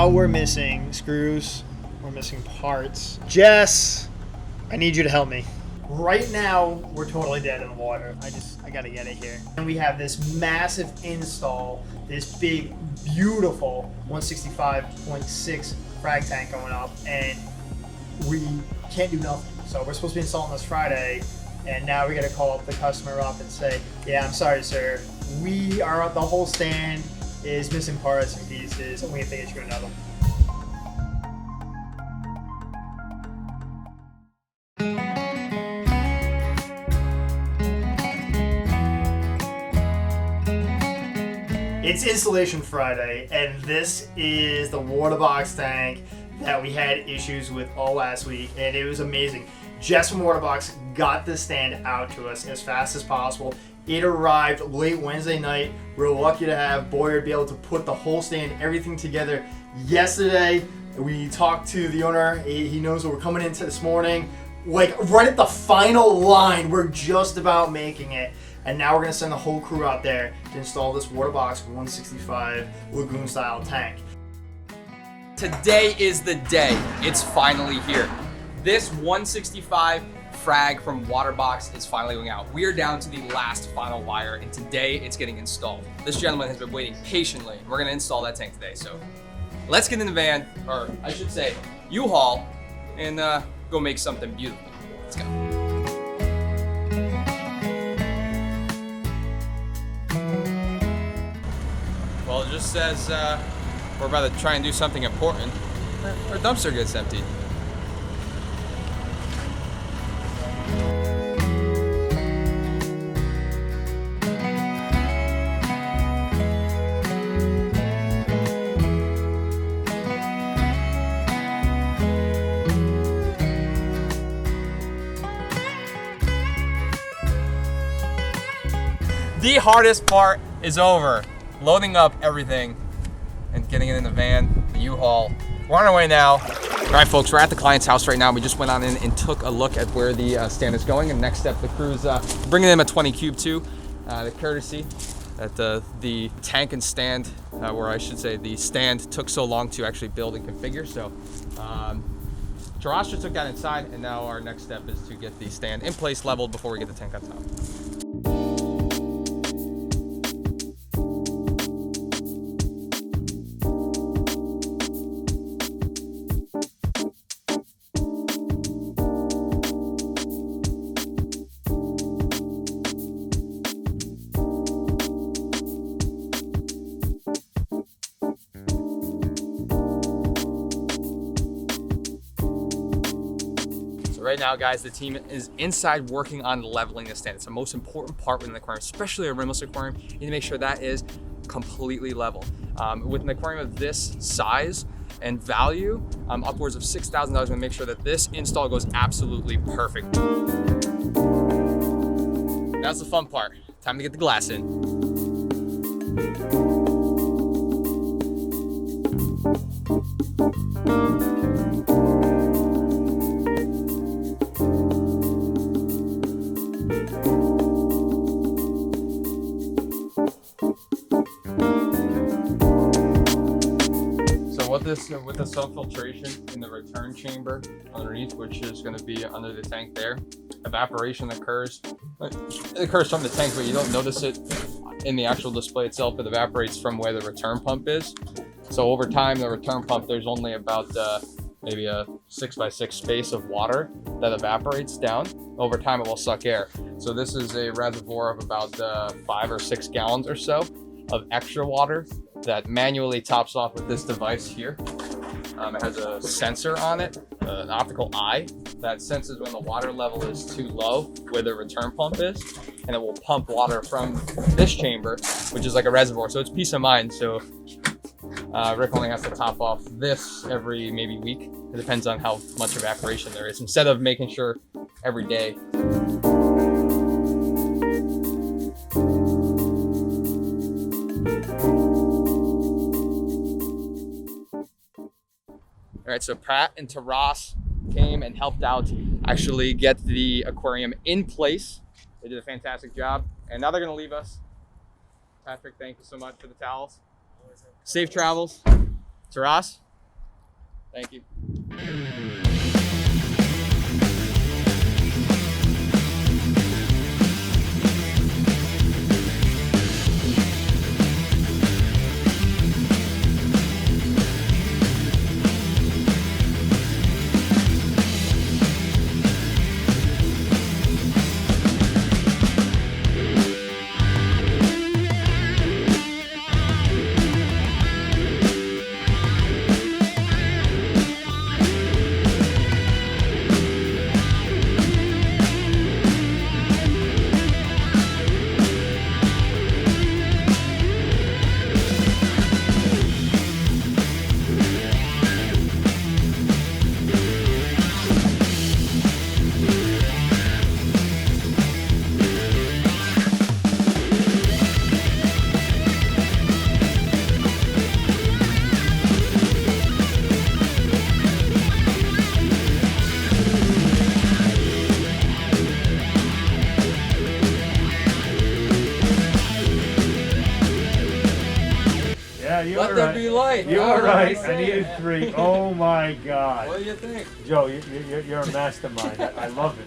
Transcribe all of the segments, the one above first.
now we're missing screws, we're missing parts. Jess, I need you to help me. Right now, we're totally dead in the water. I gotta get it here. And we have this massive install, this big, beautiful 165.6 frag tank going up, and we can't do nothing. So we're supposed to be installing this Friday, and now we gotta call up the customer up and say, yeah, I'm sorry, sir. The whole stand is missing parts and pieces, and we have to get you another. It's Installation Friday, and this is the Waterbox tank that we had issues with all last week, and it was amazing. Jess from Waterbox got this stand out to us as fast as possible. It arrived late Wednesday night. We're lucky to have Boyer be able to put the whole stand, everything together yesterday. We talked to the owner. He knows what we're coming into this morning. Like right at the final line, we're just about making it. And now we're gonna send the whole crew out there to install this Waterbox 165 Lagoon style tank. Today is the day. It's finally here. This 165 frag from Waterbox is finally going out. We are down to the last final wire, and today it's getting installed. This gentleman has been waiting patiently. We're gonna install that tank today. So let's get in the van, or I should say U-Haul, and go make something beautiful. Let's go. Well, it just says we're about to try and do something important. Our dumpster gets empty. The hardest part is over. Loading up everything and getting it in the van, the U-Haul. We're on our way now. All right, folks, we're at the client's house right now. We just went on in and took a look at where the stand is going. And next step, the crew's bringing them a 20 cube too. The courtesy that the tank and stand, or I should say the stand took so long to actually build and configure. So Taras just took that inside, and now our next step is to get the stand in place, leveled before we get the tank on top. Right now, guys, the team is inside working on leveling the stand. It's the most important part within the aquarium, especially a rimless aquarium. You need to make sure that is completely level. With an aquarium of this size and value, upwards of $6,000, we're gonna make sure that this install goes absolutely perfect. That's the fun part. Time to get the glass in. With the self-filtration in the return chamber underneath, which is going to be under the tank there, evaporation occurs. It occurs from the tank, but you don't notice it in the actual display itself. It evaporates from where the return pump is. So over time, the return pump, there's only about maybe a 6x6 space of water that evaporates down. Over time, it will suck air. So this is a reservoir of about 5 or 6 gallons or so of extra water that manually tops off with this device here. It has a sensor on it, an optical eye that senses when the water level is too low where the return pump is, and it will pump water from this chamber, which is like a reservoir. So it's peace of mind. So Rick only has to top off this every maybe week. It depends on how much evaporation there is, instead of making sure every day. All right, so Pratt and Taras came and helped out actually get the aquarium in place. They did a fantastic job, and now they're gonna leave us. Patrick, thank you so much for the towels. Safe travels. Taras, Thank you. You Let were there right. be light. You were right. I saying. needed 3. Oh my God. What do you think? Joe, you're a mastermind. I love it.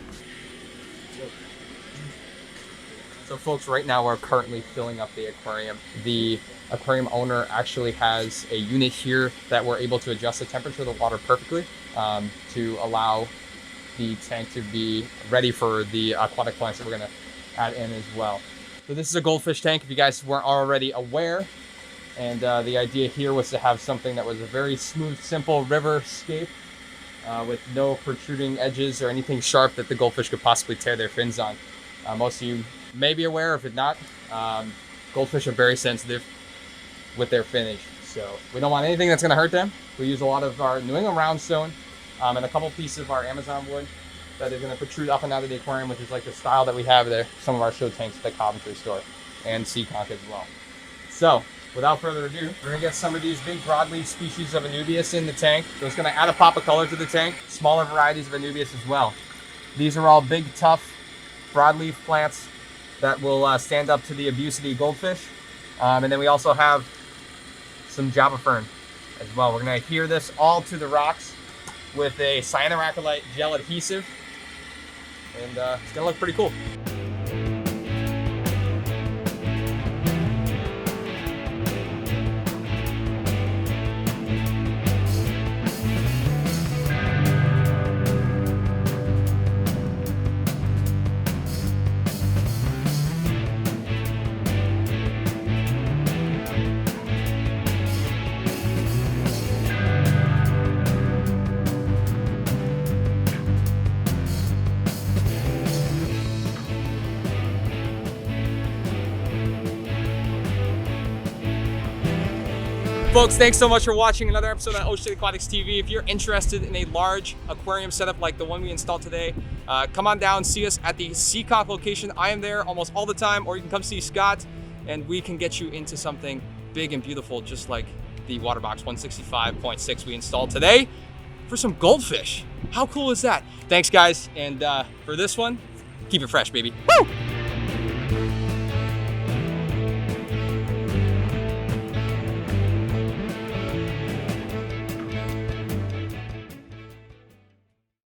So folks, right now we're currently filling up the aquarium. The aquarium owner actually has a unit here that we're able to adjust the temperature of the water perfectly to allow the tank to be ready for the aquatic plants that we're gonna add in as well. So this is a goldfish tank, if you guys weren't already aware. And the idea here was to have something that was a very smooth, simple riverscape with no protruding edges or anything sharp that the goldfish could possibly tear their fins on. Most of you may be aware, if not, goldfish are very sensitive with their finnage. So we don't want anything that's gonna hurt them. We use a lot of our New England roundstone and a couple pieces of our Amazon wood that is gonna protrude up and out of the aquarium, which is like the style that we have there, some of our show tanks at the Coventry store, and Seekonk as well. So, without further ado, we're gonna get some of these big broadleaf species of Anubias in the tank. So it's gonna add a pop of color to the tank. Smaller varieties of Anubias as well. These are all big, tough broadleaf plants that will stand up to the abuse of the goldfish. And then we also have some Java fern as well. We're gonna adhere this all to the rocks with a cyanoacrylate gel adhesive. And it's gonna look pretty cool. Folks, thanks so much for watching another episode of OSA Aquatics TV. If you're interested in a large aquarium setup like the one we installed today, come on down, see us at the Seekonk location. I am there almost all the time, or you can come see Scott and we can get you into something big and beautiful, just like the Waterbox 165.6 we installed today for some goldfish. How cool is that? Thanks guys, and for this one, keep it fresh, baby. Woo!